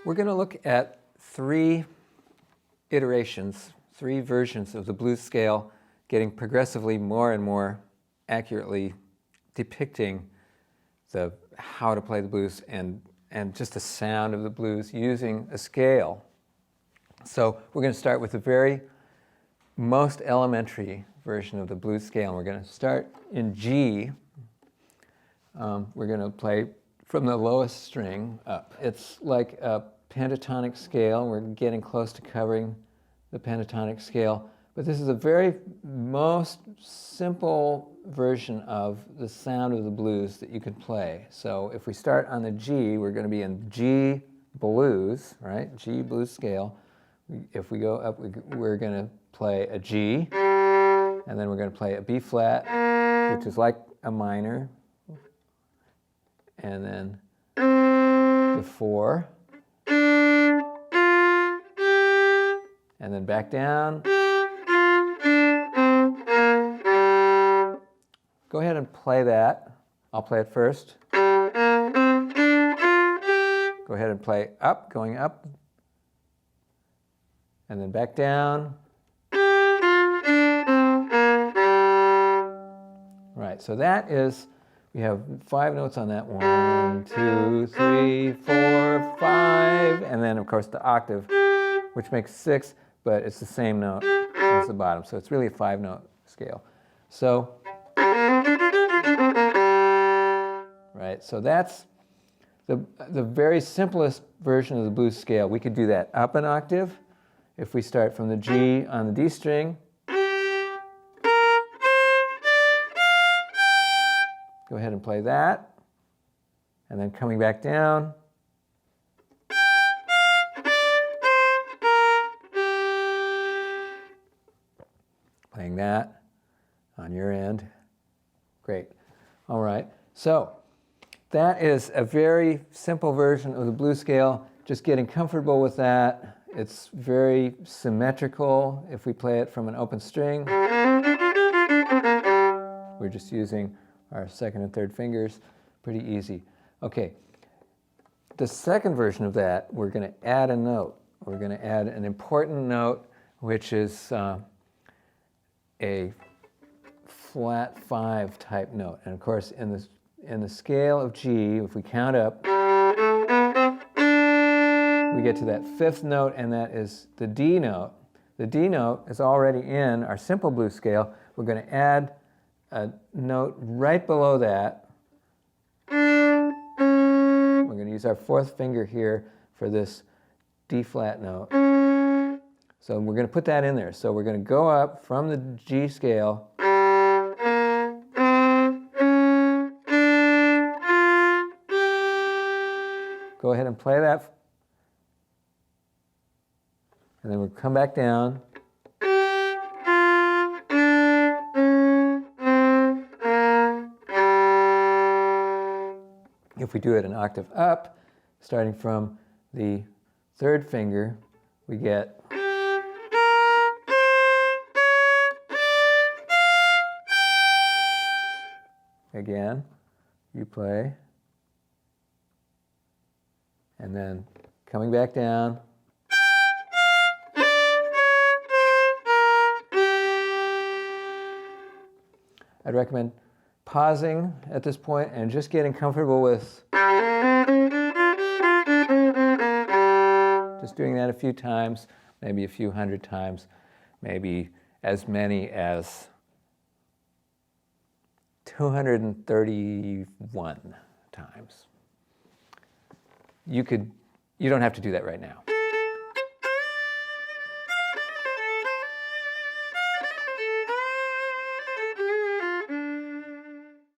We're going to look at three iterations, three versions of the blues scale, getting progressively more and more accurately depicting how to play the blues and just the sound of the blues using a scale. So we're going to start with the very most elementary version of the blues scale, and we're going to start in G. We're going to play from the lowest string up. It's like a pentatonic scale. We're getting close to covering the pentatonic scale, but this is the very most simple version of the sound of the blues that you can play. So if we start on the G, we're going to be in G blues, right? G blues scale. If we go up, we're going to play a G, and then we're going to play a B flat, which is like a minor, and then the 4, and then back down. Go ahead and play that. I'll play it first. Go ahead and play up, going up, and then back down. Right, so that is, we have 5 notes on that. 1, 2, 3, 4, 5, and then of course the octave, which makes 6, but it's the same note as the bottom, so it's really a 5-note scale. So, right, so that's the very simplest version of the blues scale. We could do that up an octave if we start from the G on the D string. Go ahead and play that, and then coming back down. Playing that on your end. Great. All right. So that is a very simple version of the blues scale. Just getting comfortable with that. It's very symmetrical if we play it from an open string. We're just using our second and third fingers. Pretty easy. Okay. The second version of that, we're going to add a note. We're going to add an important note, which is a flat 5 type note. And of course, in the scale of G, if we count up, we get to that 5th note, and that is the D note. The D note is already in our simple blues scale. We're going to add a note right below that. We're going to use our 4th finger here for this D flat note. So we're going to put that in there. So we're going to go up from the G scale. Go ahead and play that. And then we'll come back down. If we do it an octave up, starting from the 3rd finger, we get again, you play, and then coming back down. I'd recommend pausing at this point and just getting comfortable with just doing that a few times, maybe a few hundred times, maybe as many as 231 times. You don't have to do that right now.